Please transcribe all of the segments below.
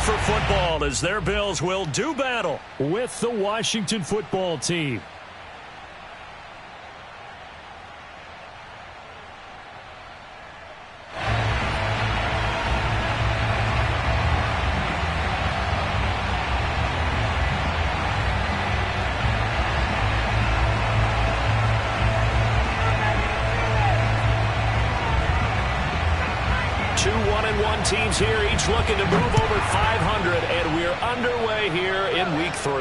for football as their Bills will do battle with the Washington football team. Two 1-1 teams here, each looking to move over 500, and we're underway here in Week 3.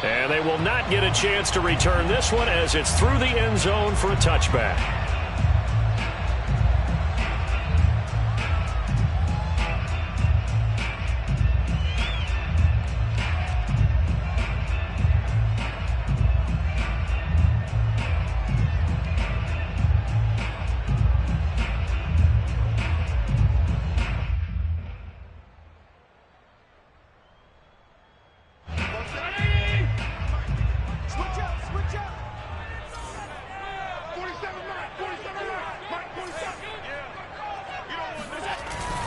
And they will not get a chance to return this one as it's through the end zone for a touchback.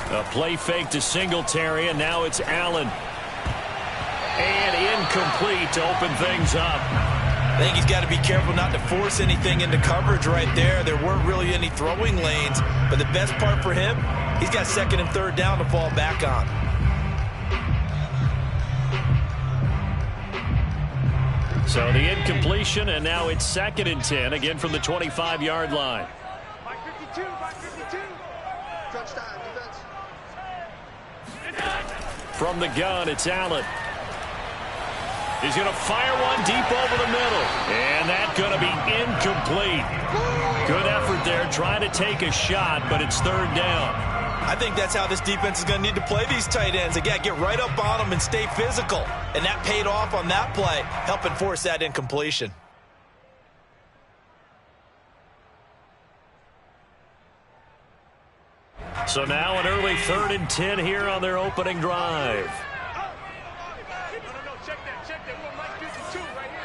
A play fake to Singletary, and now it's Allen. And incomplete to open things up. I think he's got to be careful not to force anything into coverage right there. There weren't really any throwing lanes, but the best part for him, he's got second and third down to fall back on. So the incompletion, and now it's 2nd and 10, again from the 25-yard line. By 52, by 52. Touchdown, defense. From the gun, it's Allen. He's going to fire one deep over the middle. And that's going to be incomplete. Good effort there, trying to take a shot, but it's 3rd down. I think that's how this defense is going to need to play these tight ends. Again, get right up on them and stay physical. And that paid off on that play, helping force that incompletion. So now an early 3rd and 10 here on their opening drive. No, check that. We're Mike 52 right here.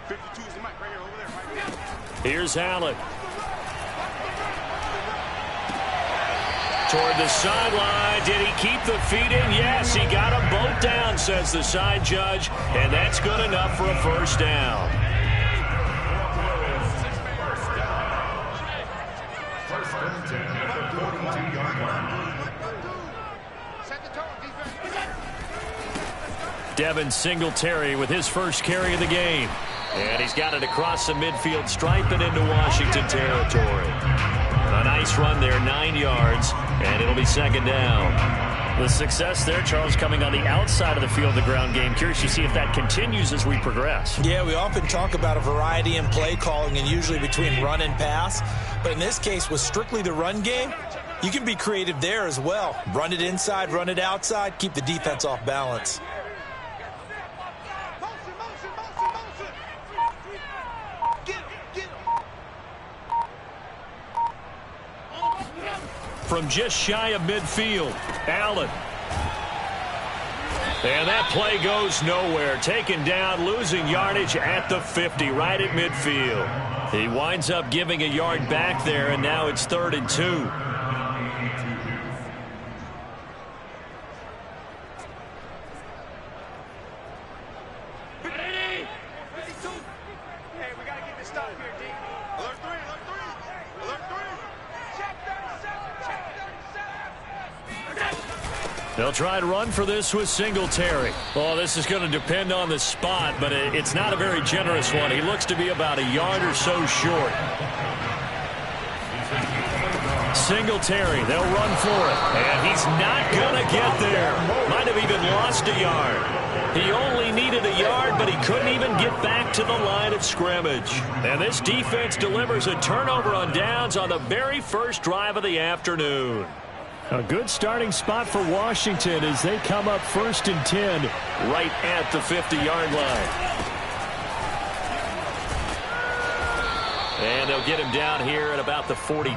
52 is the mic right here, over there, right here. Here's Allen. Toward the sideline. Did he keep the feet in? Yes, he got them both down, says the side judge. And that's good enough for a 1st down. Devin Singletary with his first carry of the game. And he's got it across the midfield stripe and into Washington territory. A nice run there, 9 yards, and it'll be 2nd down. The success there, Charles, coming on the outside of the field, the ground game. Curious to see if that continues as we progress. Yeah, we often talk about a variety in play calling and usually between run and pass. But in this case, with strictly the run game, you can be creative there as well. Run it inside, run it outside, keep the defense off balance. From just shy of midfield, Allen. And that play goes nowhere. Taken down, losing yardage at the 50, right at midfield. He winds up giving a yard back there, and now it's 3rd and 2. They'll try to run for this with Singletary. Well, this is going to depend on the spot, but it's not a very generous one. He looks to be about a yard or so short. Singletary, they'll run for it. And he's not going to get there. Might have even lost a yard. He only needed a yard, but he couldn't even get back to the line of scrimmage. And this defense delivers a turnover on downs on the very first drive of the afternoon. A good starting spot for Washington as they come up 1st and 10 right at the 50-yard line. And they'll get him down here at about the 42.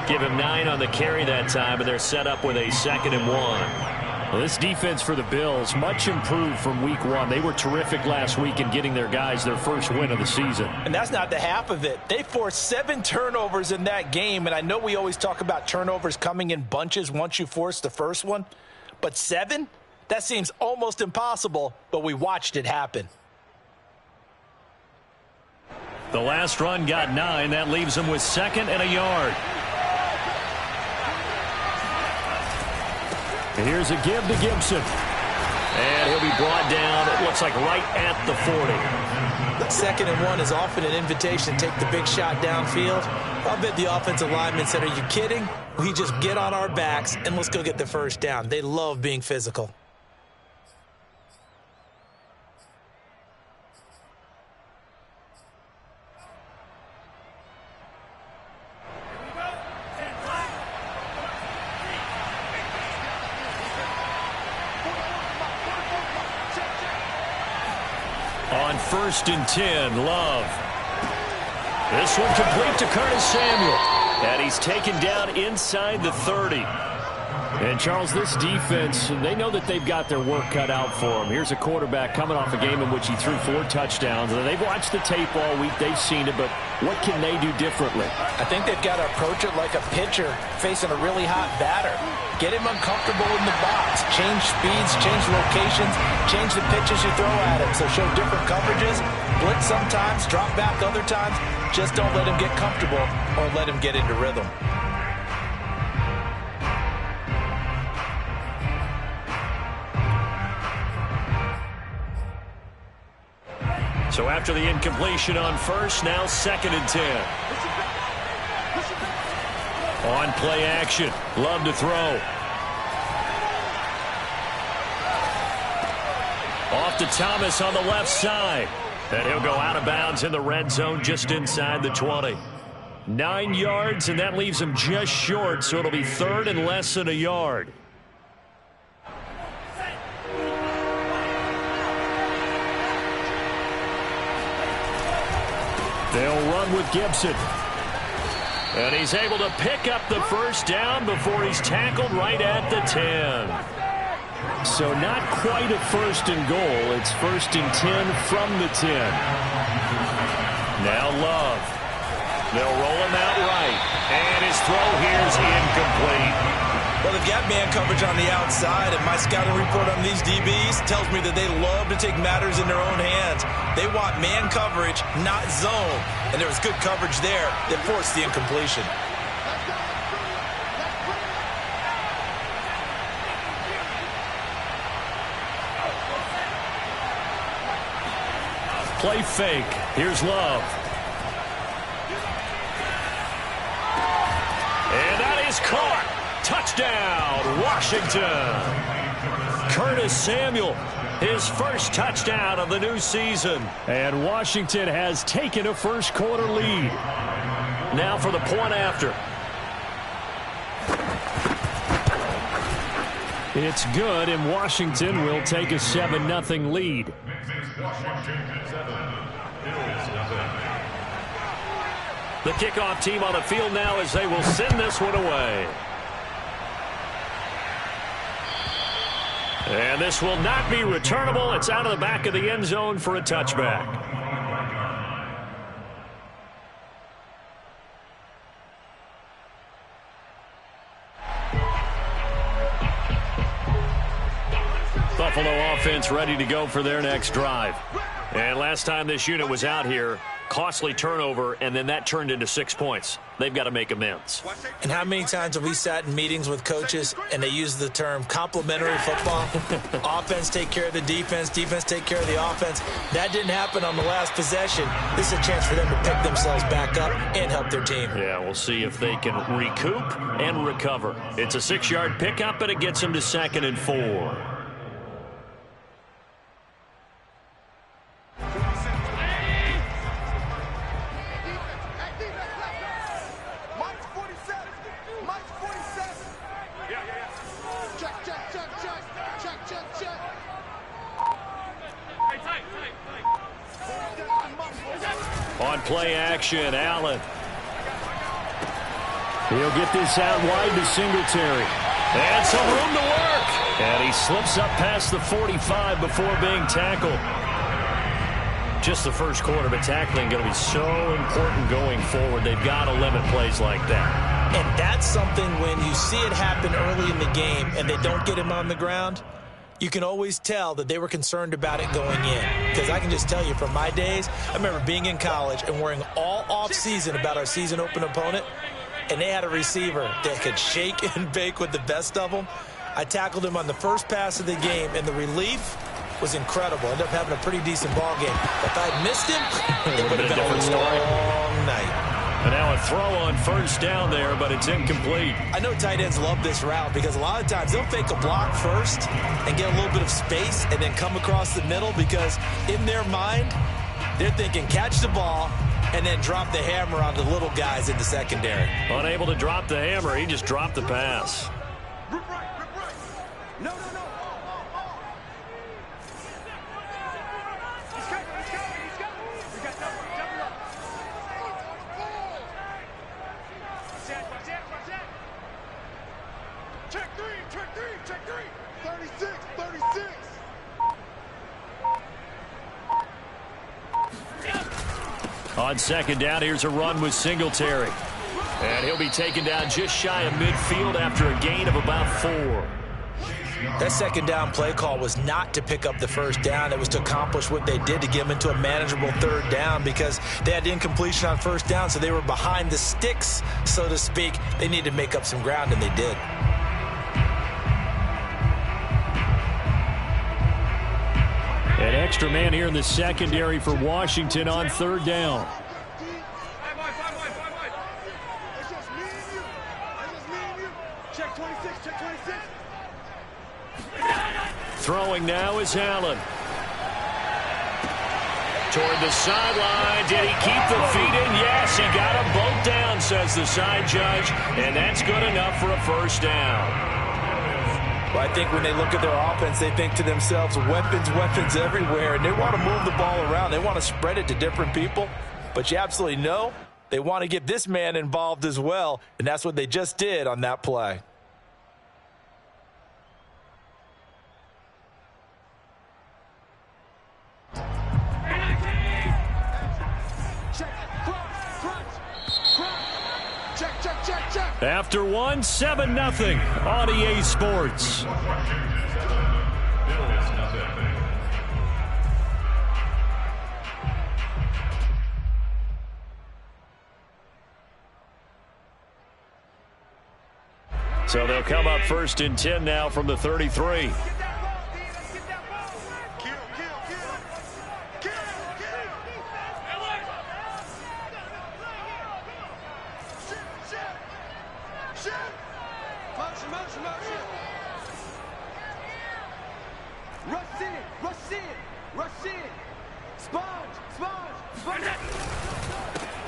Give him 9 on the carry that time, and they're set up with a 2nd and 1. Well, this defense for the Bills, much improved from week one. They were terrific last week in getting their guys their first win of the season. And that's not the half of it. They forced 7 turnovers in that game, and I know we always talk about turnovers coming in bunches once you force the first one, but 7? That seems almost impossible, but we watched it happen. The last run got 9. That leaves them with 2nd and a yard. Here's a give to Gibson. And he'll be brought down, it looks like right at the 40. 2nd and 1 is often an invitation to take the big shot downfield. I bet the offensive lineman said, are you kidding? We just get on our backs and let's go get the first down. They love being physical. On 1st and 10, Love. This one complete to Curtis Samuel. And he's taken down inside the 30. And, Charles, this defense, they know that they've got their work cut out for them. Here's a quarterback coming off a game in which he threw 4 touchdowns. And they've watched the tape all week. They've seen it, but what can they do differently? I think they've got to approach it like a pitcher facing a really hot batter. Get him uncomfortable in the box. Change speeds, change locations, change the pitches you throw at him. So show different coverages. Blitz sometimes, drop back other times. Just don't let him get comfortable or let him get into rhythm. So after the incompletion on 1st, now 2nd and 10. On play action, Love to throw. Off to Thomas on the left side. And he'll go out of bounds in the red zone just inside the 20. 9 yards, and that leaves him just short, so it'll be 3rd and less than a yard. They'll run with Gibson. And he's able to pick up the first down before he's tackled right at the 10. So not quite a 1st and goal. It's 1st and 10 from the 10. Now Love. They'll roll him out right. And his throw here's incomplete. Well, they've got man coverage on the outside, and my scouting report on these DBs tells me that they love to take matters in their own hands. They want man coverage, not zone. And there was good coverage there that forced the incompletion. Play fake. Here's Love. And that is caught. Touchdown, Washington. Curtis Samuel, his first touchdown of the new season. And Washington has taken a first-quarter lead. Now for the point after. It's good, and Washington will take a 7-0 lead. The kickoff team on the field now as they will send this one away. And this will not be returnable. It's out of the back of the end zone for a touchback. Buffalo offense ready to go for their next drive. And last time this unit was out here, costly turnover, and then that turned into 6 points. They've got to make amends. And how many times have we sat in meetings with coaches and they use the term complementary football? Offense take care of the defense, defense take care of the offense. That didn't happen on the last possession. This is a chance for them to pick themselves back up and help their team. Yeah, we'll see if they can recoup and recover. It's a 6-yard pickup, and it gets them to 2nd and 4. On play action, Allen. He'll get this out wide to Singletary. And some room to work. And he slips up past the 45 before being tackled. Just the first quarter, but tackling going to be so important going forward. They've got to limit plays like that. And that's something when you see it happen early in the game and they don't get him on the ground, you can always tell that they were concerned about it going in. Because I can just tell you from my days, I remember being in college and worrying all off-season about our season open opponent, and they had a receiver that could shake and bake with the best of them. I tackled him on the first pass of the game, and the relief was incredible. Ended up having a pretty decent ball game. If I had missed him, it would have been a long night. And now a throw on first down there, but it's incomplete. I know tight ends love this route because a lot of times they'll fake a block first and get a little bit of space and then come across the middle because in their mind, they're thinking catch the ball and then drop the hammer on the little guys in the secondary. Unable to drop the hammer, he just dropped the pass. Rip right. No. He's coming. We got double up. Watch that. Check three. 36. On second down, here's a run with Singletary. And he'll be taken down just shy of midfield after a gain of about 4. That second down play call was not to pick up the first down. It was to accomplish what they did to get them into a manageable third down because they had incompletion on first down, so they were behind the sticks, so to speak. They needed to make up some ground, and they did. An extra man here in the secondary for Washington on third down. It's just me and you. Check 26. Throwing now is Allen. Toward the sideline. Did he keep the feet in? Yes, he got them both down, says the side judge. And that's good enough for a first down. Well, I think when they look at their offense, they think to themselves, weapons everywhere, and they want to move the ball around. They want to spread it to different people, but you absolutely know they want to get this man involved as well, and that's what they just did on that play. Check. After one, 7-0 on EA Sports. So they'll come up first and 10 now from the 33.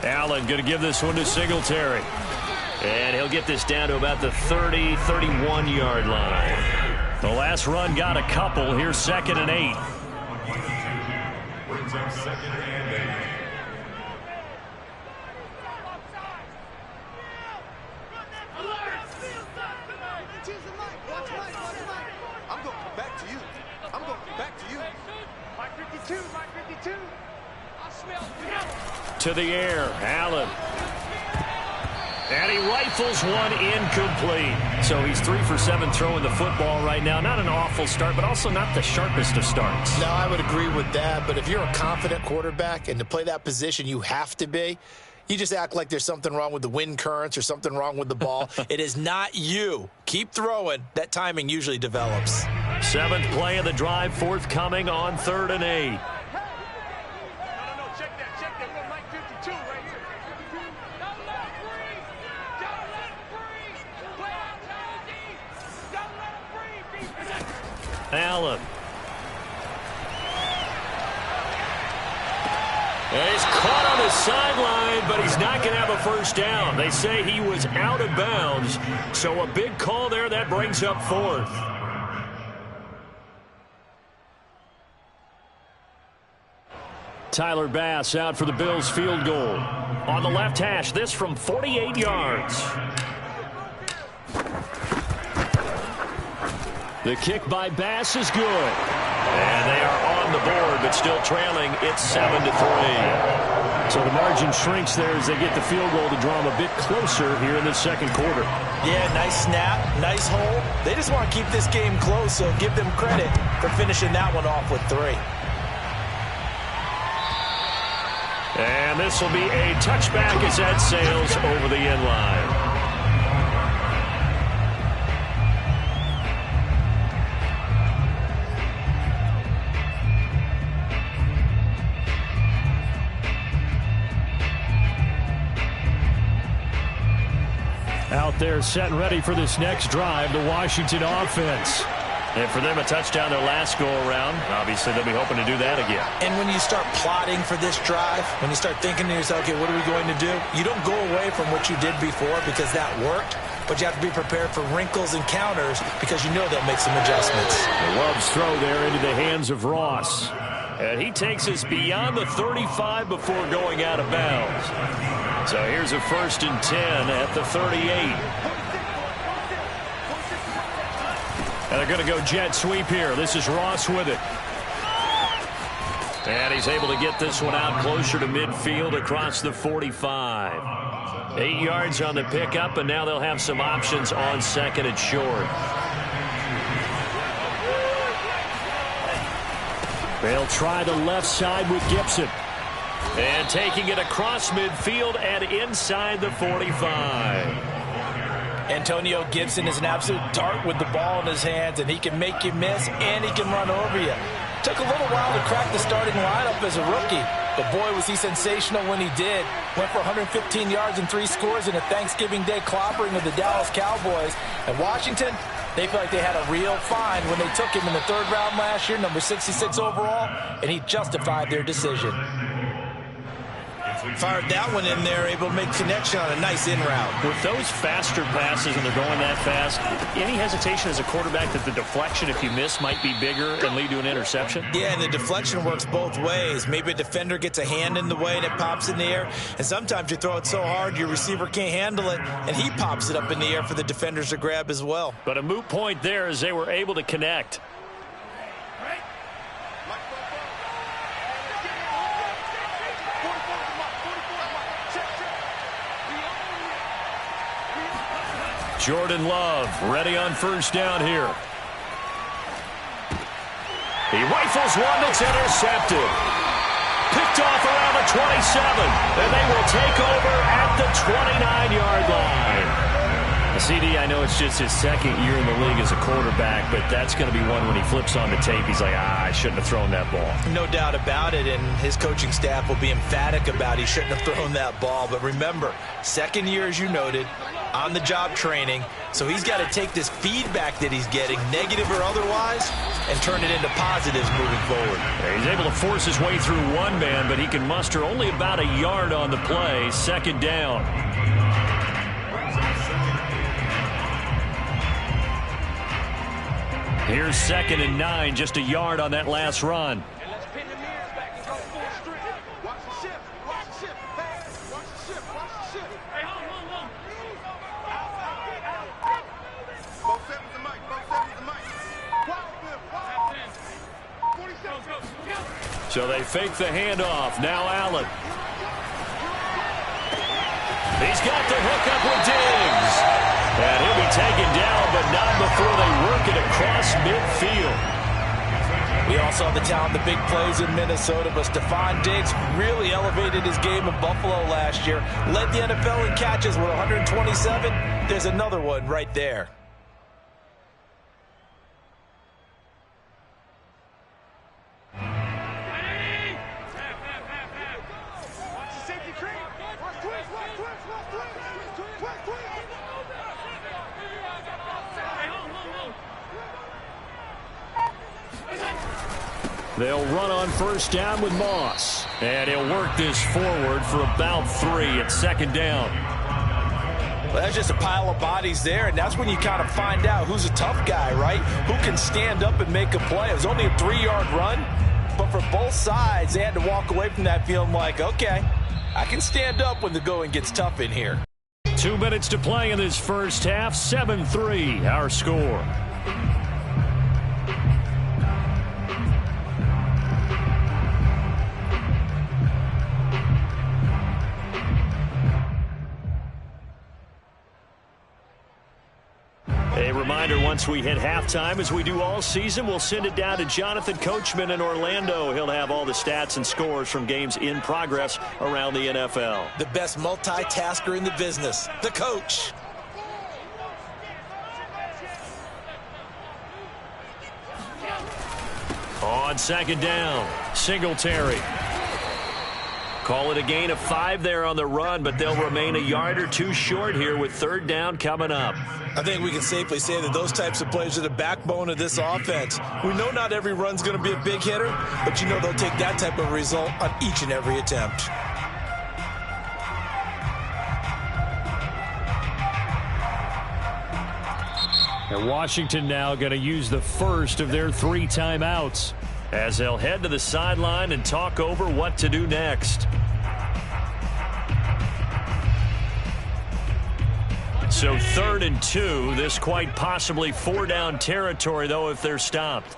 Allen going to give this one to Singletary. And he'll get this down to about the 30, 31-yard line. The last run got a couple. Here's 2nd and 8. Brings up 2nd and 8. I'm going to come back to you. Mike 52. I smell to the air, Allen. And he rifles one incomplete. So he's 3 for 7 throwing the football right now. Not an awful start, but also not the sharpest of starts. No, I would agree with that. But if you're a confident quarterback and to play that position, you have to be. You just act like there's something wrong with the wind currents or something wrong with the ball. It is not you. Keep throwing. That timing usually develops. 7th play of the drive, forthcoming on 3rd and 8. No, check that. We got Mike 52 right here. Don't let him breathe. Play outside the D. Don't let him breathe. Allen. And he's caught on the sideline, but he's not going to have a first down. They say he was out of bounds. So a big call there that brings up 4th. Tyler Bass out for the Bills field goal. On the left hash, this from 48 yards. The kick by Bass is good. And they are on the board, but still trailing. It's 7-3. So the margin shrinks there as they get the field goal to draw them a bit closer here in the second quarter. Yeah, nice snap, nice hold. They just want to keep this game close, so give them credit for finishing that one off with 3. And this will be a touchback as that sails over the end line. Out there set and ready for this next drive, the Washington offense. And for them, a touchdown their last go-around. Obviously, they'll be hoping to do that again. And when you start plotting for this drive, when you start thinking to yourself, okay, what are we going to do? You don't go away from what you did before because that worked, but you have to be prepared for wrinkles and counters because you know they'll make some adjustments. Love's throw there into the hands of Ross. And he takes us beyond the 35 before going out of bounds. So here's a 1st and 10 at the 38. And they're going to go jet sweep here. This is Ross with it. And he's able to get this one out closer to midfield across the 45. 8 yards on the pickup, and now they'll have some options on 2nd and short. They'll try the left side with Gibson. And taking it across midfield and inside the 45. Antonio Gibson is an absolute dart with the ball in his hands, and he can make you miss, and he can run over you. Took a little while to crack the starting lineup as a rookie, but boy, was he sensational when he did. Went for 115 yards and 3 scores in a Thanksgiving Day clobbering of the Dallas Cowboys. And Washington, they feel like they had a real find when they took him in the 3rd round last year, number 66 overall, and he justified their decision. Fired that one in there, able to make connection on a nice in route. With those faster passes and they're going that fast, any hesitation as a quarterback that the deflection, if you miss, might be bigger and lead to an interception? Yeah, and the deflection works both ways. Maybe a defender gets a hand in the way and it pops in the air, and sometimes you throw it so hard your receiver can't handle it, and he pops it up in the air for the defenders to grab as well. But a moot point there as they were able to connect. Jordan Love ready on 1st down here. He rifles one that's intercepted. Picked off around the 27. And they will take over at the 29-yard line. CD, I know it's just his 2nd year in the league as a quarterback, but that's going to be one when he flips on the tape. He's like, I shouldn't have thrown that ball. No doubt about it, and his coaching staff will be emphatic about he shouldn't have thrown that ball. But remember, 2nd year, as you noted, on-the-job training, so he's got to take this feedback that he's getting, negative or otherwise, and turn it into positives moving forward. He's able to force his way through one man, but he can muster only about a yard on the play. 2nd down. Here's 2nd and 9, just a yard on that last run. So they fake the handoff. Now Allen. He's got the hook up with Diggs. And he'll be taken down, but not before they work it across midfield. We all saw the talent, the big plays in Minnesota, but Stephon Diggs really elevated his game in Buffalo last year. Led the NFL in catches with 127. There's another one right there. They'll run on 1st down with Moss. And he'll work this forward for about 3 at 2nd down. Well, that's just a pile of bodies there, and that's when you kind of find out who's a tough guy, right? Who can stand up and make a play. It was only a 3-yard run, but for both sides, they had to walk away from that feeling like, okay, I can stand up when the going gets tough in here. 2 minutes to play in this first half. 7-3, our score. Reminder, once we hit halftime, as we do all season, we'll send it down to Jonathan Coachman in Orlando. He'll have all the stats and scores from games in progress around the NFL. The best multitasker in the business, the coach. On second down, Singletary. Call it a gain of 5 there on the run, but they'll remain a yard or two short here with third down coming up. I think we can safely say that those types of plays are the backbone of this offense. We know not every run's going to be a big hitter, but you know they'll take that type of result on each and every attempt. And Washington now going to use the first of their 3 timeouts as they'll head to the sideline and talk over what to do next. So 3rd and 2, this quite possibly 4-down territory, though, if they're stopped.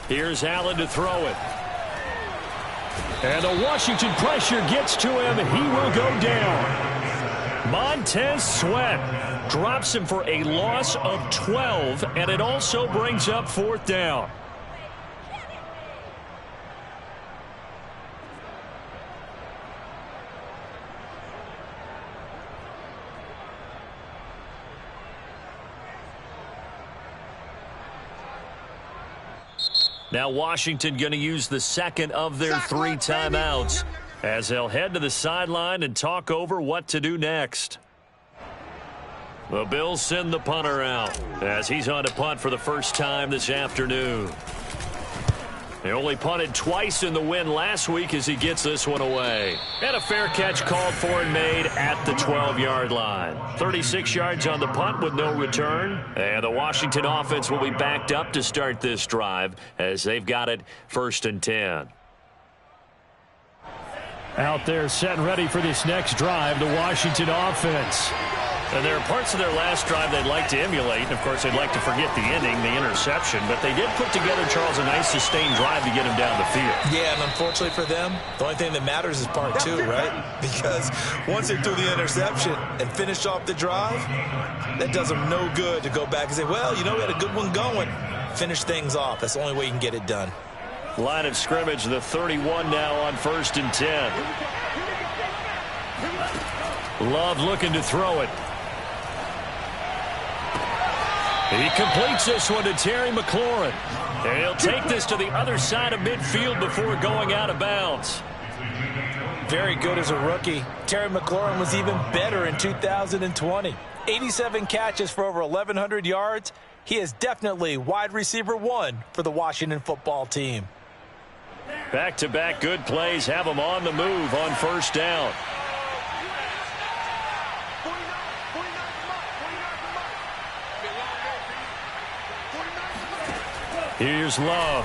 Here's Allen to throw it. And the Washington pressure gets to him. He will go down. Montez Sweat drops him for a loss of 12, and it also brings up 4th down. Now Washington going to use the second of their 3 timeouts as they'll head to the sideline and talk over what to do next. The Bills send the punter out as he's on to punt for the first time this afternoon. They only punted twice in the win last week as he gets this one away. And a fair catch called for and made at the 12-yard line. 36 yards on the punt with no return. And the Washington offense will be backed up to start this drive as they've got it 1st and 10. Out there set and ready for this next drive, the Washington offense. And there are parts of their last drive they'd like to emulate. And, of course, they'd like to forget the ending, the interception. But they did put together, Charles, a nice sustained drive to get him down the field. Yeah, and unfortunately for them, the only thing that matters is part 2, right? Because once they threw the interception and finished off the drive, that does them no good to go back and say, well, you know, we had a good one going. Finish things off. That's the only way you can get it done. Line of scrimmage, the 31 now on 1st and 10. Love looking to throw it. He completes this one to Terry McLaurin. And he'll take this to the other side of midfield before going out of bounds. Very good as a rookie. Terry McLaurin was even better in 2020. 87 catches for over 1,100 yards. He is definitely wide receiver 1 for the Washington football team. Back-to-back good plays have him on the move on 1st down. Here's Love.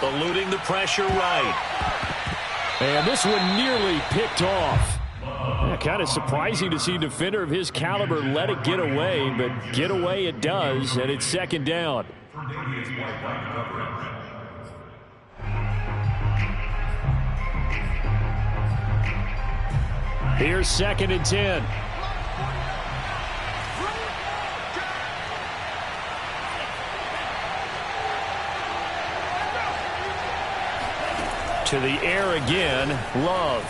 Eluding the pressure right. And this one nearly picked off. Yeah, kind of surprising to see a defender of his caliber let it get away, but get away it does, and it's 2nd down. Here's 2nd and 10. To the air again, Love.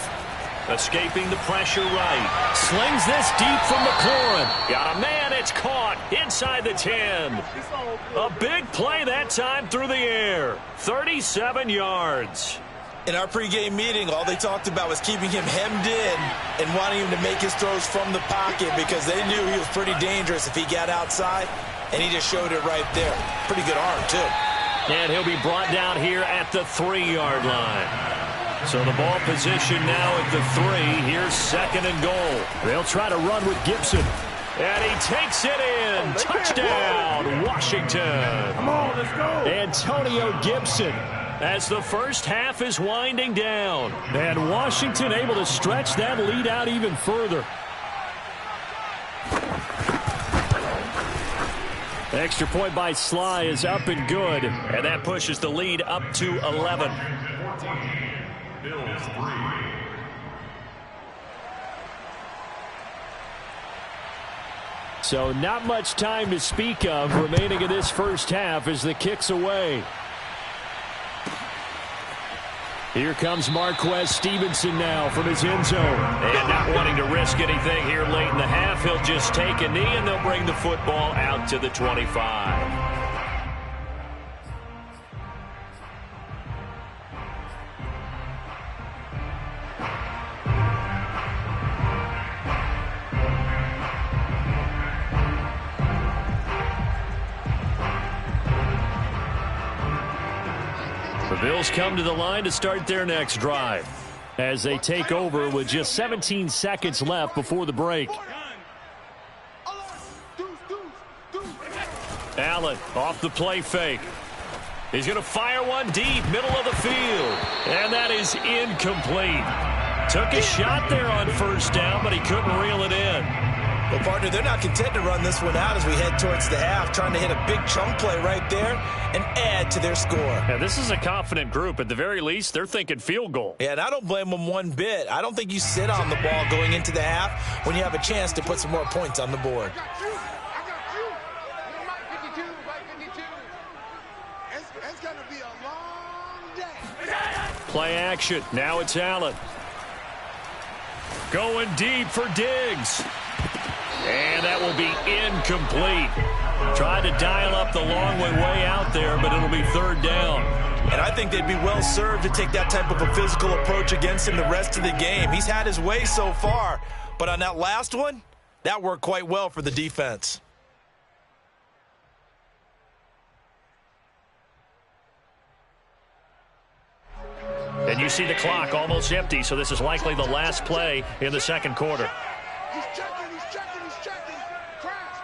Escaping the pressure right. Slings this deep from McLaurin. Got a man, it's caught inside the 10. A big play that time through the air. 37 yards. In our pregame meeting, all they talked about was keeping him hemmed in and wanting him to make his throws from the pocket because they knew he was pretty dangerous if he got outside, and he just showed it right there. Pretty good arm, too. And he'll be brought down here at the 3-yard line. So the ball position now at the 3. Here's 2nd and goal. They'll try to run with Gibson. And he takes it in. Touchdown, Washington. Come on, let's go. Antonio Gibson as the first half is winding down. And Washington able to stretch that lead out even further. Extra point by Sly is up and good. And that pushes the lead up to 11. Bills 3. So not much time to speak of remaining in this first half as the kick's away. Here comes Marquez Stevenson now from his end zone. And not wanting to risk anything here late in the half, he'll just take a knee and they'll bring the football out to the 25. The Bills come to the line to start their next drive as they take over with just 17 seconds left before the break. Allen off the play fake. He's going to fire one deep, middle of the field. And that is incomplete. Took a shot there on first down, but he couldn't reel it in. Well, partner, they're not content to run this one out as we head towards the half, trying to hit a big chunk play right there and add to their score. Yeah, this is a confident group. At the very least, they're thinking field goal. Yeah, and I don't blame them one bit. I don't think you sit on the ball going into the half when you have a chance to put some more points on the board. I got you. Mike 52, Mike 52. It's going to be a long day. Play action. Now it's Allen. Going deep for Diggs. And that will be incomplete. Tried to dial up the long way out there, but it'll be third down. And I think they'd be well served to take that type of a physical approach against him the rest of the game. He's had his way so far, but on that last one, that worked quite well for the defense. And you see the clock almost empty, so this is likely the last play in the second quarter. He's checking, he's checking, he's checking. Crash.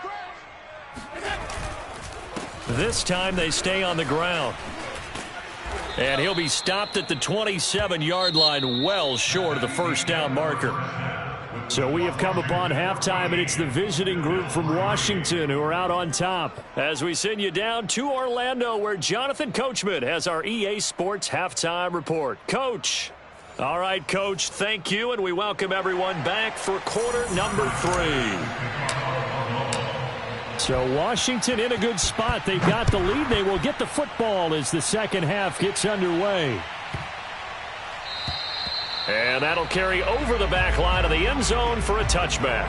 This time they stay on the ground. And he'll be stopped at the 27-yard line, well short of the first down marker. So we have come upon halftime, and it's the visiting group from Washington who are out on top. As we send you down to Orlando, where Jonathan Coachman has our EA Sports halftime report. Coach. All right, Coach, thank you, and we welcome everyone back for quarter number 3. So Washington in a good spot. They've got the lead. They will get the football as the second half gets underway. And that'll carry over the back line of the end zone for a touchback.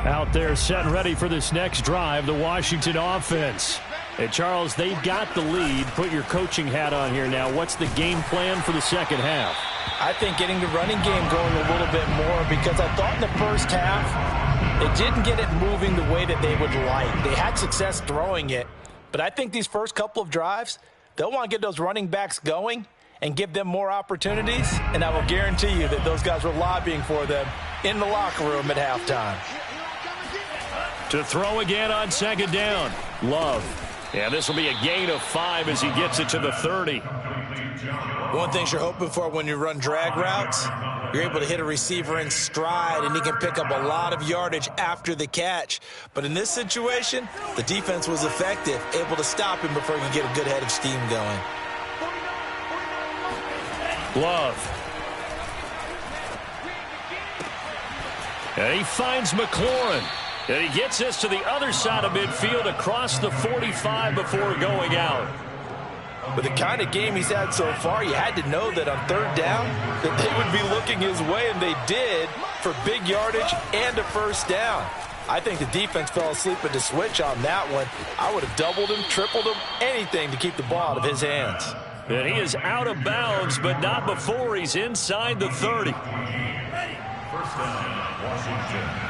Out there set and ready for this next drive, the Washington offense. And Charles, they've got the lead. Put your coaching hat on here now. What's the game plan for the second half? I think getting the running game going a little bit more, because I thought in the first half they didn't get it moving the way that they would like. They had success throwing it, but I think these first couple of drives, they'll want to get those running backs going and give them more opportunities, and I will guarantee you that those guys were lobbying for them in the locker room at halftime. To throw again on second down. Love. Yeah, this will be a gain of 5 as he gets it to the 30. One thing you're hoping for when you run drag routes, you're able to hit a receiver in stride, and he can pick up a lot of yardage after the catch. But in this situation, the defense was effective, able to stop him before he could get a good head of steam going. Love. And he finds McLaurin. And he gets this to the other side of midfield across the 45 before going out. With the kind of game he's had so far, you had to know that on third down that they would be looking his way, and they did, for big yardage and a first down. I think the defense fell asleep at the switch on that one. I would have doubled him, tripled him, anything to keep the ball out of his hands. And he is out of bounds, but not before he's inside the 30. First down, Washington.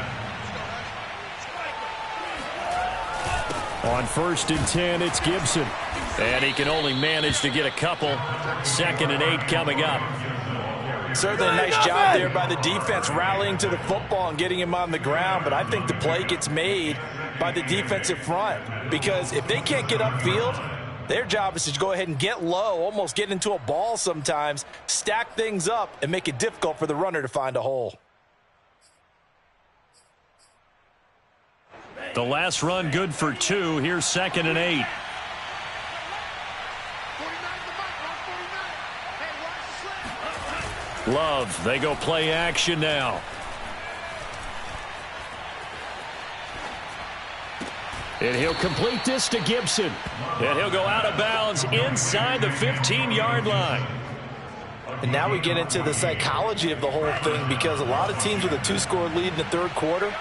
On 1st and 10, it's Gibson. And he can only manage to get a couple. 2nd and 8 coming up. Certainly a nice job there by the defense rallying to the football and getting him on the ground, but I think the play gets made by the defensive front, because if they can't get upfield, their job is to go ahead and get low, almost get into a ball sometimes, stack things up, and make it difficult for the runner to find a hole. The last run good for 2. Here's 2nd and 8. 49 the mark, 149. Hey, watch the slap. Love, they go play action now. And he'll complete this to Gibson. And he'll go out of bounds inside the 15-yard line. And now we get into the psychology of the whole thing, because a lot of teams with a 2-score lead in the third quarter,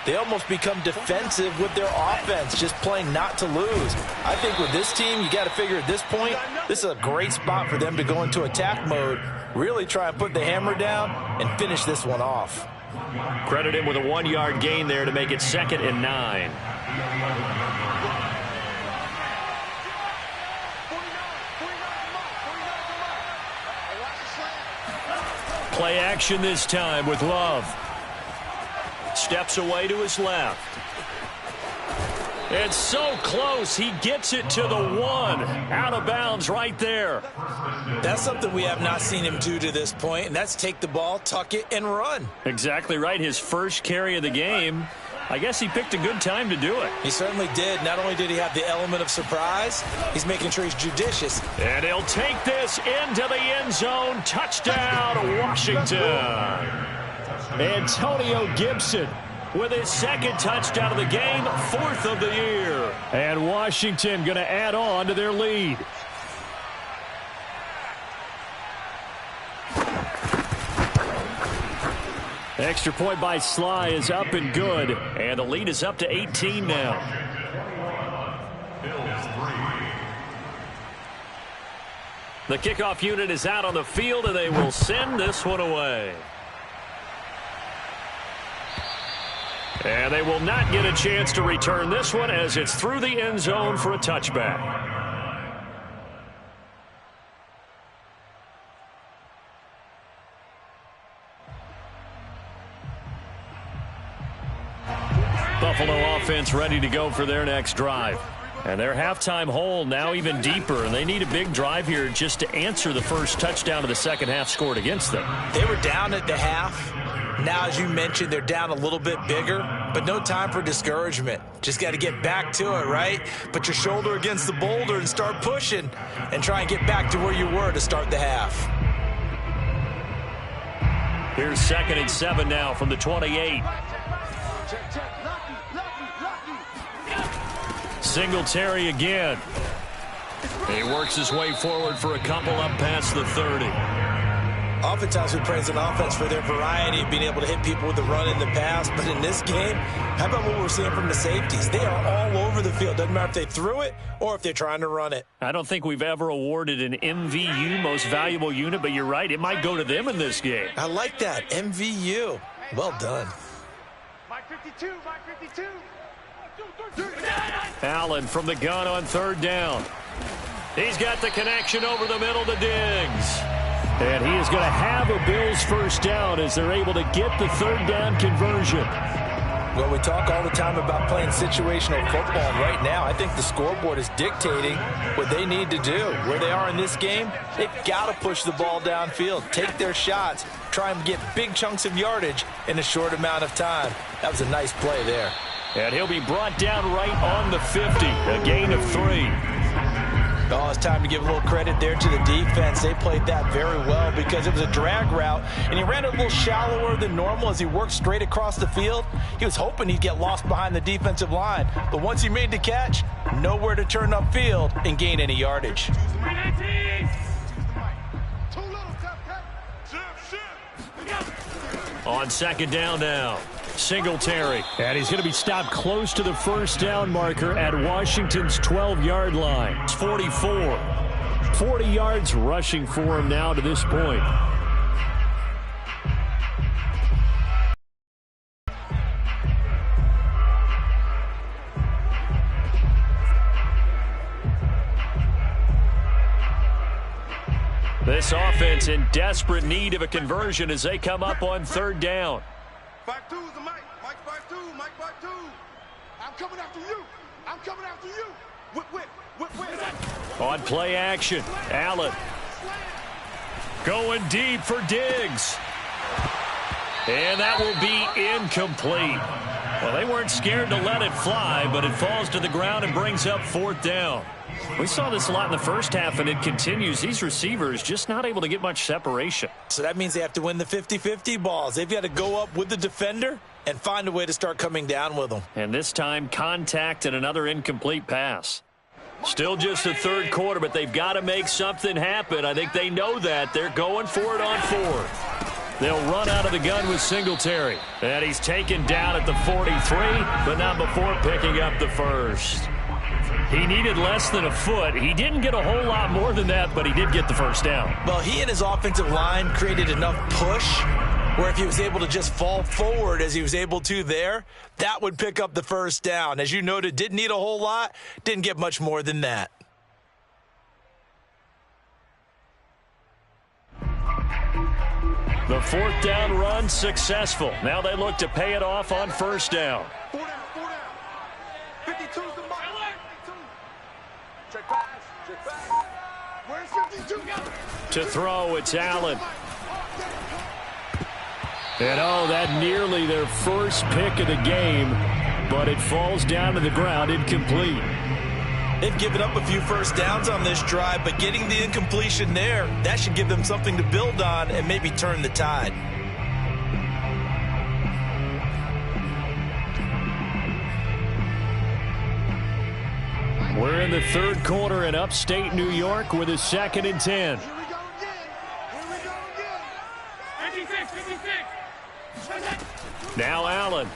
they almost become defensive with their offense, just playing not to lose. I think with this team, you got to figure at this point, this is a great spot for them to go into attack mode, really try and put the hammer down and finish this one off. Credit him with a 1-yard gain there to make it 2nd and 9. Play action this time with Love. Steps away to his left. It's so close. He gets it to the 1. Out of bounds right there. That's something we have not seen him do to this point, and that's take the ball, tuck it, and run. Exactly right. His first carry of the game. I guess he picked a good time to do it. He certainly did. Not only did he have the element of surprise, he's making sure he's judicious. And he'll take this into the end zone. Touchdown, Washington. Antonio Gibson with his 2nd touchdown of the game, 4th of the year. And Washington going to add on to their lead. Extra point by Sly is up and good. And the lead is up to 18 now. The kickoff unit is out on the field, and they will send this one away. And they will not get a chance to return this one, as it's through the end zone for a touchback. Buffalo offense ready to go for their next drive. And their halftime hole now even deeper, and they need a big drive here just to answer the first touchdown of the second half scored against them. They were down at the half. Now, as you mentioned, they're down a little bit bigger, but no time for discouragement. Just got to get back to it, right? Put your shoulder against the boulder and start pushing and try and get back to where you were to start the half. Here's 2nd and 7 now from the 28. Singletary again. He works his way forward for a couple up past the 30. Oftentimes we praise an offense for their variety of being able to hit people with the run and the pass, but in this game, how about what we're seeing from the safeties? They are all over the field. Doesn't matter if they threw it or if they're trying to run it. I don't think we've ever awarded an MVU, most valuable unit, but you're right, it might go to them in this game. I like that, MVU. Well done. Mike 52, Mike 52. Allen from the gun on 3rd down. He's got the connection over the middle to Diggs. And he is going to have a Bills first down as they're able to get the 3rd down conversion. Well, we talk all the time about playing situational football, and right now I think the scoreboard is dictating what they need to do. Where they are in this game, they've got to push the ball downfield, take their shots, try and get big chunks of yardage in a short amount of time. That was a nice play there. And he'll be brought down right on the 50, a gain of 3. Oh, it's time to give a little credit there to the defense. They played that very well because it was a drag route, and he ran a little shallower than normal as he worked straight across the field. He was hoping he'd get lost behind the defensive line, but once he made the catch, nowhere to turn upfield and gain any yardage. On 2nd down now, Singletary. And he's going to be stopped close to the first down marker at Washington's 12-yard line. It's 44. 40 yards rushing for him now to this point. This offense in desperate need of a conversion as they come up on 3rd down. 5-2 is the Mike. Mike 5-2. Mike 5-2. I'm coming after you. I'm coming after you. Whip. On play action, Allen. Going deep for Diggs. And that will be incomplete. Well, they weren't scared to let it fly, but it falls to the ground and brings up 4th down. We saw this a lot in the first half, and it continues. These receivers just not able to get much separation. So that means they have to win the 50-50 balls. They've got to go up with the defender and find a way to start coming down with them. And this time, contact and another incomplete pass. Still just the third quarter, but they've got to make something happen. I think they know that. They're going for it on 4th. They'll run out of the gun with Singletary. And he's taken down at the 43, but not before picking up the first. He needed less than a foot. He didn't get a whole lot more than that, but he did get the first down. Well, he and his offensive line created enough push where if he was able to just fall forward as he was able to there, that would pick up the first down. As you noted, didn't need a whole lot, didn't get much more than that. The 4th down run successful. Now they look to pay it off on first down. 4 down, 4 down. 52's the mark. 52. Check pass, check pass. Where's 52? To throw, it's Allen. And oh, that nearly their first pick of the game, but it falls down to the ground incomplete. They've given up a few first downs on this drive, but getting the incompletion there, that should give them something to build on and maybe turn the tide. We're in the third quarter in upstate New York with a 2nd and 10. Here we go again. Here we go again. 56, 56. Now Allen.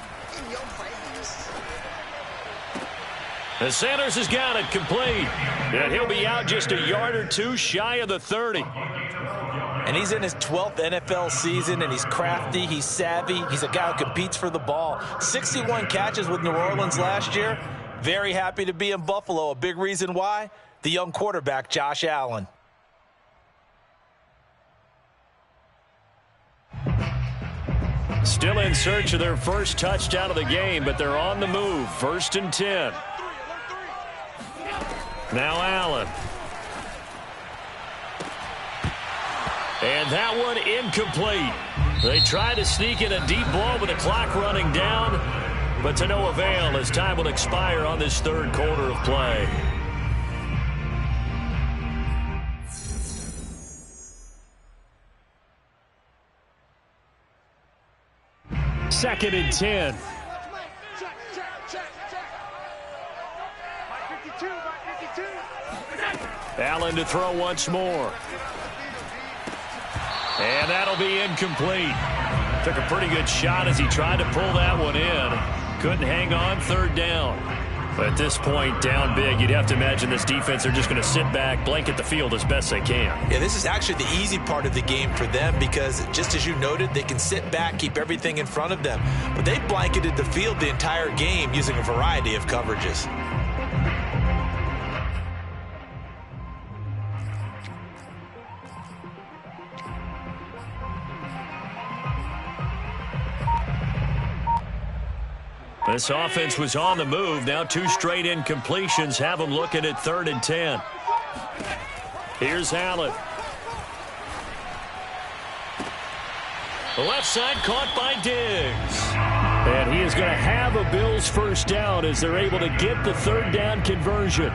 The Sanders has got it complete. And he'll be out just a yard or two shy of the 30. And he's in his 12th NFL season, and he's crafty, he's savvy, he's a guy who competes for the ball. 61 catches with New Orleans last year. Very happy to be in Buffalo. A big reason why? The young quarterback, Josh Allen. Still in search of their first touchdown of the game, but they're on the move. 1st and 10. Now Allen. And that one incomplete. They try to sneak in a deep ball with the clock running down, but to no avail as time will expire on this third quarter of play. Second and 10. Check, check, check, check. Mike 52, Mike 52. Allen to throw once more. And that'll be incomplete. Took a pretty good shot as he tried to pull that one in. Couldn't hang on, 3rd down. But at this point, down big, you'd have to imagine this defense are just going to sit back, blanket the field as best they can. Yeah, this is actually the easy part of the game for them because, just as you noted, they can sit back, keep everything in front of them. But they blanketed the field the entire game using a variety of coverages. This offense was on the move. Now 2 straight incompletions have them looking at 3rd and 10. Here's Allen. The left side caught by Diggs. And he is going to have a Bills first down as they're able to get the 3rd down conversion.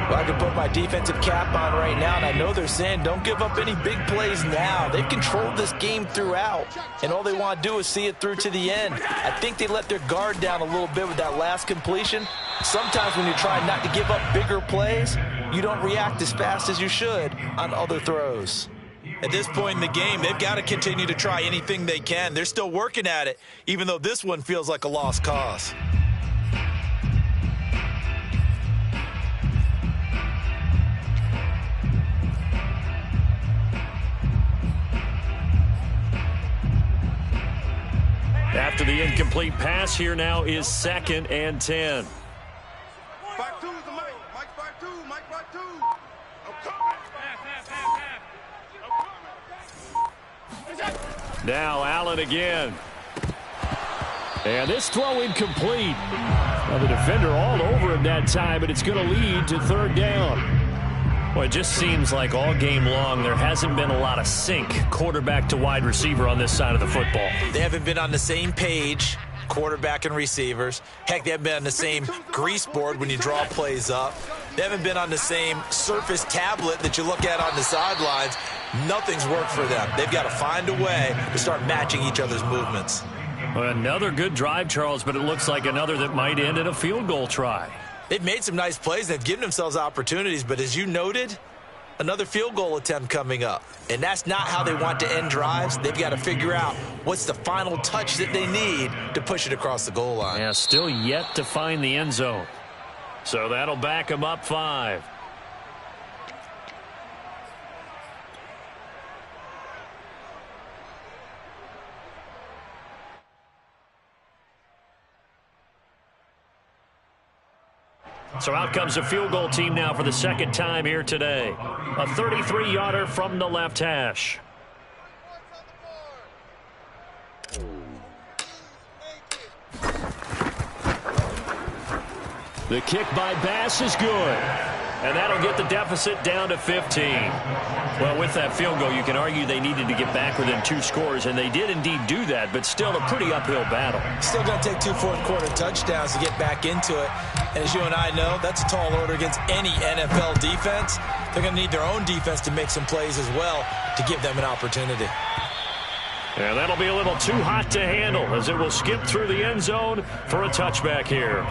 Well, I can put my defensive cap on right now, and I know they're saying don't give up any big plays now. They've controlled this game throughout, and all they want to do is see it through to the end. I think they let their guard down a little bit with that last completion. Sometimes when you try not to give up bigger plays, you don't react as fast as you should on other throws. At this point in the game, they've got to continue to try anything they can. They're still working at it, even though this one feels like a lost cause. After the incomplete pass, here now is 2nd and 10. 5-2 is the Mike. Mike 5-2. Mike 5-2. I'm coming. Now Allen again. And this throw incomplete. Well, the defender all over him that time, but it's going to lead to 3rd down. Well, it just seems like all game long there hasn't been a lot of sync quarterback to wide receiver on this side of the football. They haven't been on the same page, quarterback and receivers. Heck, they haven't been on the same grease board when you draw plays up. They haven't been on the same Surface tablet that you look at on the sidelines. Nothing's worked for them. They've got to find a way to start matching each other's movements. Another good drive, Charles, but it looks like another that might end in a field goal try. They've made some nice plays. They've given themselves opportunities, but as you noted, another field goal attempt coming up. And that's not how they want to end drives. They've got to figure out what's the final touch that they need to push it across the goal line. Yeah, still yet to find the end zone. So that'll back them up 5. So out comes a field goal team now for the second time here today. A 33-yarder from the left hash. The kick by Bass is good. And that'll get the deficit down to 15. Well, with that field goal, you can argue they needed to get back within 2 scores, and they did indeed do that, but still a pretty uphill battle. Still going to take 2 fourth-quarter touchdowns to get back into it. And as you and I know, that's a tall order against any NFL defense. They're going to need their own defense to make some plays as well to give them an opportunity. And that'll be a little too hot to handle as it will skip through the end zone for a touchback here.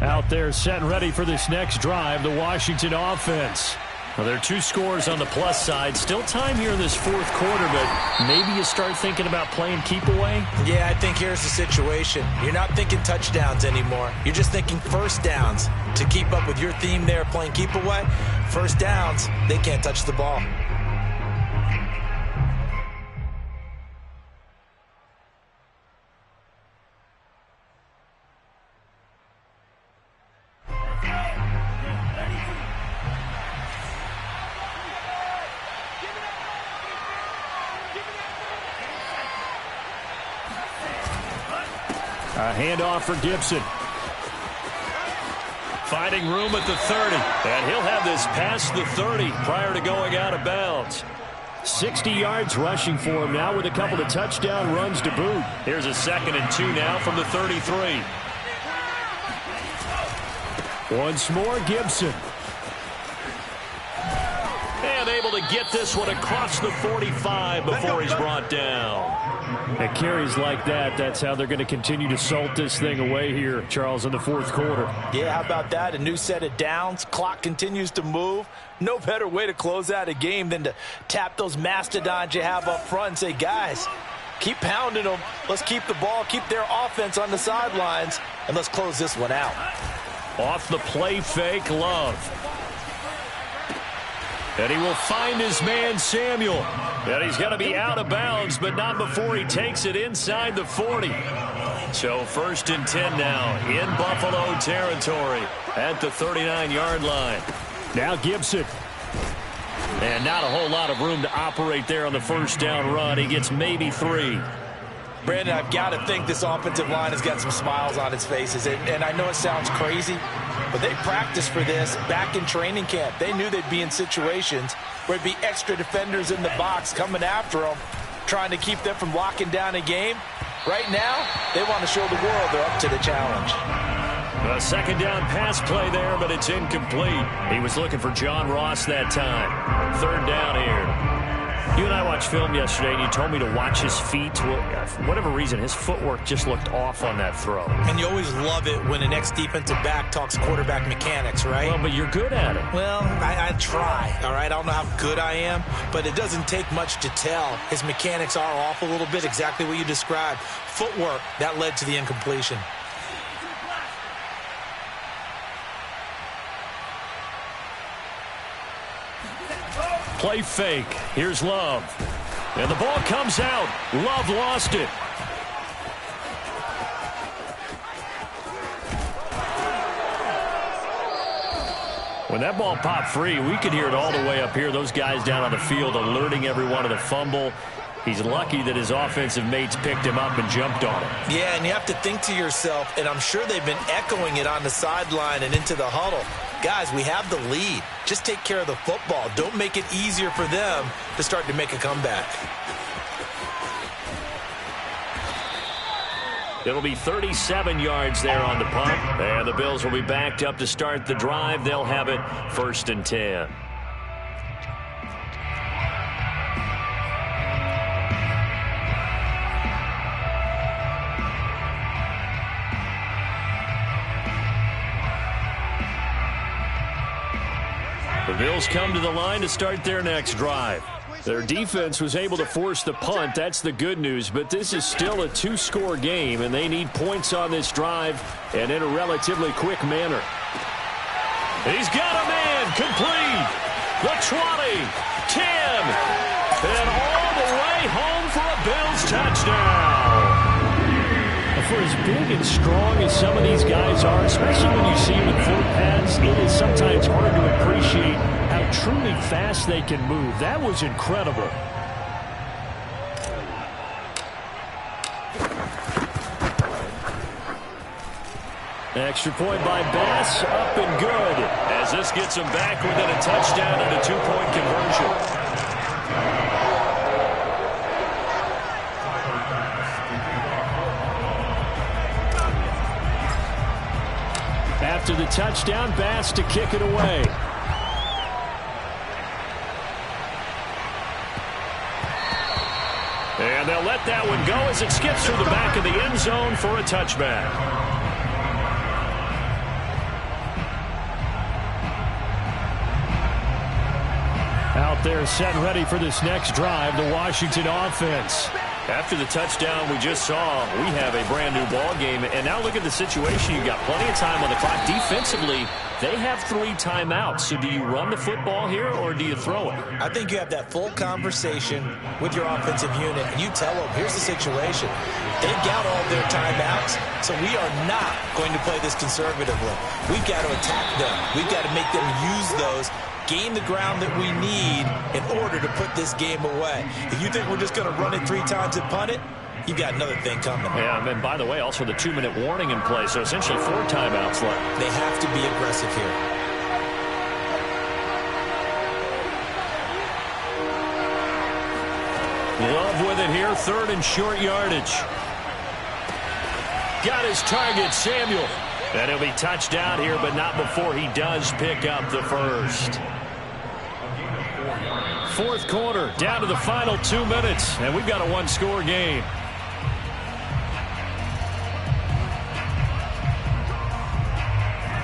Out there set and ready for this next drive, the Washington offense. Well, there are 2 scores on the plus side. Still time here in this fourth quarter, but maybe you start thinking about playing keep away? Yeah, I think here's the situation. You're not thinking touchdowns anymore. You're just thinking first downs. To keep up with your theme there, playing keep away, first downs, they can't touch the ball. A handoff for Gibson. Finding room at the 30. And he'll have this past the 30 prior to going out of bounds. 60 yards rushing for him now with a couple of touchdown runs to boot. Here's a 2nd and 2 now from the 33. Once more, Gibson. And able to get this one across the 45 before he's brought down. And carries like that, that's how they're going to continue to salt this thing away here, Charles, in the fourth quarter. Yeah, how about that? A new set of downs. Clock continues to move. No better way to close out a game than to tap those mastodons you have up front and say, guys, keep pounding them. Let's keep the ball, keep their offense on the sidelines, and let's close this one out. Off the play fake, Love. And he will find his man, Samuel. And he's going to be out of bounds, but not before he takes it inside the 40. So 1st and 10 now in Buffalo territory at the 39-yard line. Now Gibson. And not a whole lot of room to operate there on the first down run. He gets maybe 3. Brandon, I've got to think this offensive line has got some smiles on its faces. And I know it sounds crazy, but they practiced for this back in training camp. They knew they'd be in situations where it'd be extra defenders in the box coming after them, trying to keep them from locking down a game. Right now, they want to show the world they're up to the challenge. A 2nd down pass play there, but it's incomplete. He was looking for John Ross that time. 3rd down here. You and I watched film yesterday, and you told me to watch his feet. For whatever reason, his footwork just looked off on that throw. And you always love it when an ex-defensive back talks quarterback mechanics, right? Well, but you're good at it. Well, I try, all right? I don't know how good I am, but it doesn't take much to tell. His mechanics are off a little bit, exactly what you described. Footwork, that led to the incompletion. Play fake. Here's Love. And the ball comes out. Love lost it. When that ball popped free, we could hear it all the way up here. Those guys down on the field alerting everyone of the fumble. He's lucky that his offensive mates picked him up and jumped on him. Yeah, and you have to think to yourself, and I'm sure they've been echoing it on the sideline and into the huddle. Guys, we have the lead. Just take care of the football. Don't make it easier for them to start to make a comeback. It'll be 37 yards there on the punt. And the Bills will be backed up to start the drive. They'll have it 1st and 10. The Bills come to the line to start their next drive. Their defense was able to force the punt. That's the good news. But this is still a 2-score game, and they need points on this drive and in a relatively quick manner. He's got a man complete. The 20, 10, and all the way home for a Bills touchdown. For as big and strong as some of these guys are, especially when you see them in full pads, it is sometimes hard to appreciate how truly fast they can move. That was incredible. Extra point by Bass, up and good, as this gets them back within a touchdown and a 2-point conversion. After the touchdown, Bass to kick it away. And they'll let that one go as it skips through the back of the end zone for a touchback. Out there set and ready for this next drive, the Washington offense. After the touchdown we just saw, we have a brand new ball game. And now look at the situation. You've got plenty of time on the clock. Defensively, they have 3 timeouts. So do you run the football here or do you throw it? I think you have that full conversation with your offensive unit, and you tell them, here's the situation. They've got all their timeouts, so we are not going to play this conservatively. We've got to attack them. We've got to make them use those, gain the ground that we need in order to put this game away. If you think we're just going to run it 3 times and punt it, you got another thing coming. Yeah, and by the way, also the 2-minute warning in play, so essentially 4 timeouts left. They have to be aggressive here. Love with it here, 3rd and short yardage. Got his target, Samuel. And he'll be touched down here, but not before he does pick up the first. 4th quarter, down to the final 2 minutes, and we've got a 1-score game.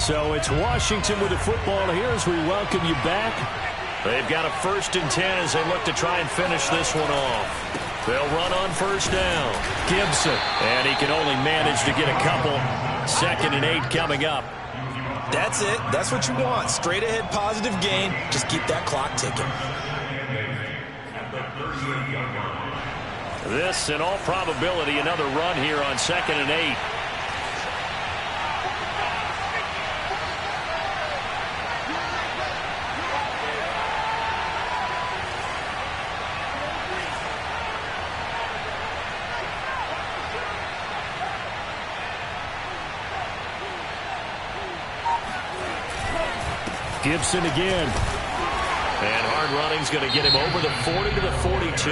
So it's Washington with the football here as we welcome you back. They've got a 1st and 10 as they look to try and finish this one off. They'll run on 1st down. Gibson, and he can only manage to get a couple. 2nd and 8 coming up. That's it. That's what you want. Straight ahead positive gain. Just keep that clock ticking. This, in all probability, another run here on 2nd and 8. Gibson again. And hard running's going to get him over the 40 to the 42.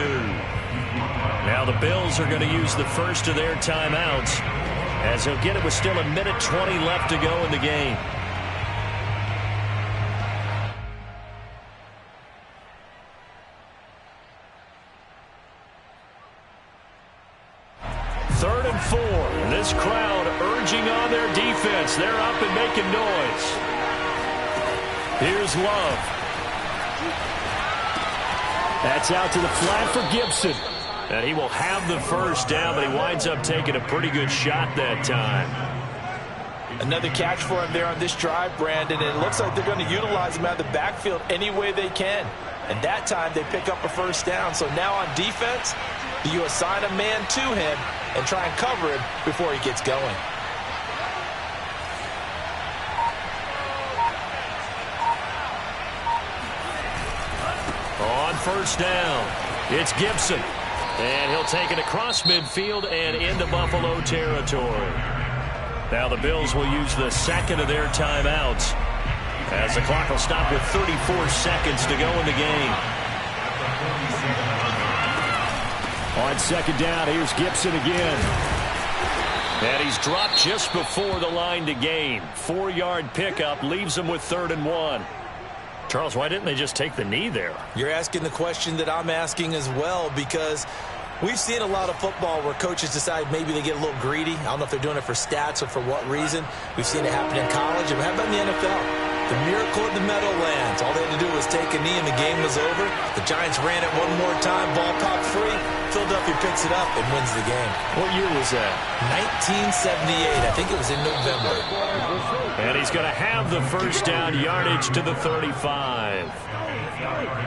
Now the Bills are going to use the first of their timeouts, as he'll get it with still 1:20 left to go in the game. Third and 4. This crowd urging on their defense. They're up and making noise. Here's Love. That's out to the flat for Gibson. And he will have the first down, but he winds up taking a pretty good shot that time. Another catch for him there on this drive, Brandon, and it looks like they're going to utilize him out of the backfield any way they can. And that time they pick up a first down. So now on defense, you assign a man to him and try and cover him before he gets going. On 1st down, it's Gibson. And he'll take it across midfield and into Buffalo territory. Now the Bills will use the 2nd of their timeouts As the clock will stop with 34 seconds to go in the game. On second down, here's Gibson again. And he's dropped just before the line to gain. 4-yard pickup leaves him with 3rd and 1. Charles, why didn't they just take the knee there? You're asking the question that I'm asking as well, because we've seen a lot of football where coaches decide maybe they get a little greedy. I don't know if they're doing it for stats or for what reason. We've seen it happen in college. And how about in the NFL? The miracle of the Meadowlands. All they had to do was take a knee and the game was over. The Giants ran it one more time. Ball popped free. Philadelphia picks it up and wins the game. What year was that? 1978. I think it was in November. And he's going to have the first down yardage to the 35.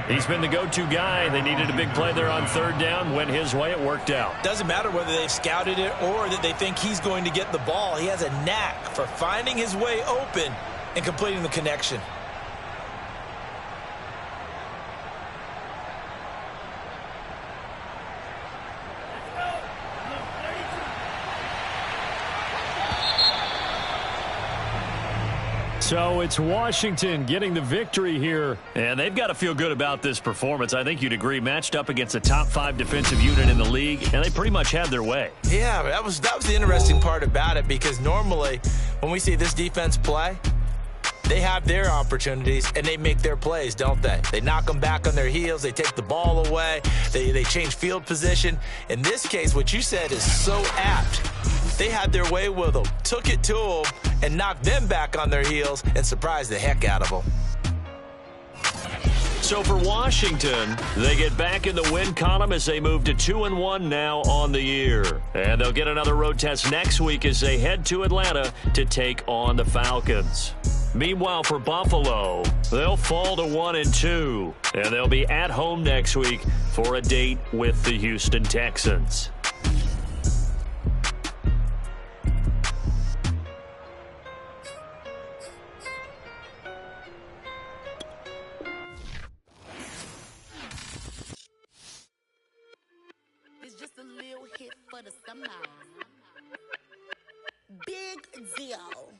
He's been the go-to guy. They needed a big play there on 3rd down. Went his way. It worked out. Doesn't matter whether they've scouted it or that they think he's going to get the ball. He has a knack for finding his way open and completing the connection. So it's Washington getting the victory here. And they've got to feel good about this performance. I think you'd agree, matched up against a top 5 defensive unit in the league, and they pretty much had their way. Yeah, that was the interesting part about it, because normally when we see this defense play, they have their opportunities and they make their plays, don't they? They knock them back on their heels. They take the ball away. They change field position. In this case, what you said is so apt. They had their way with them, took it to them, and knocked them back on their heels and surprised the heck out of them. So for Washington, they get back in the win column as they move to 2-1 now on the year. And they'll get another road test next week as they head to Atlanta to take on the Falcons. Meanwhile, for Buffalo, they'll fall to 1-2, and they'll be at home next week for a date with the Houston Texans. It's just a little hit for the summer. Big deal.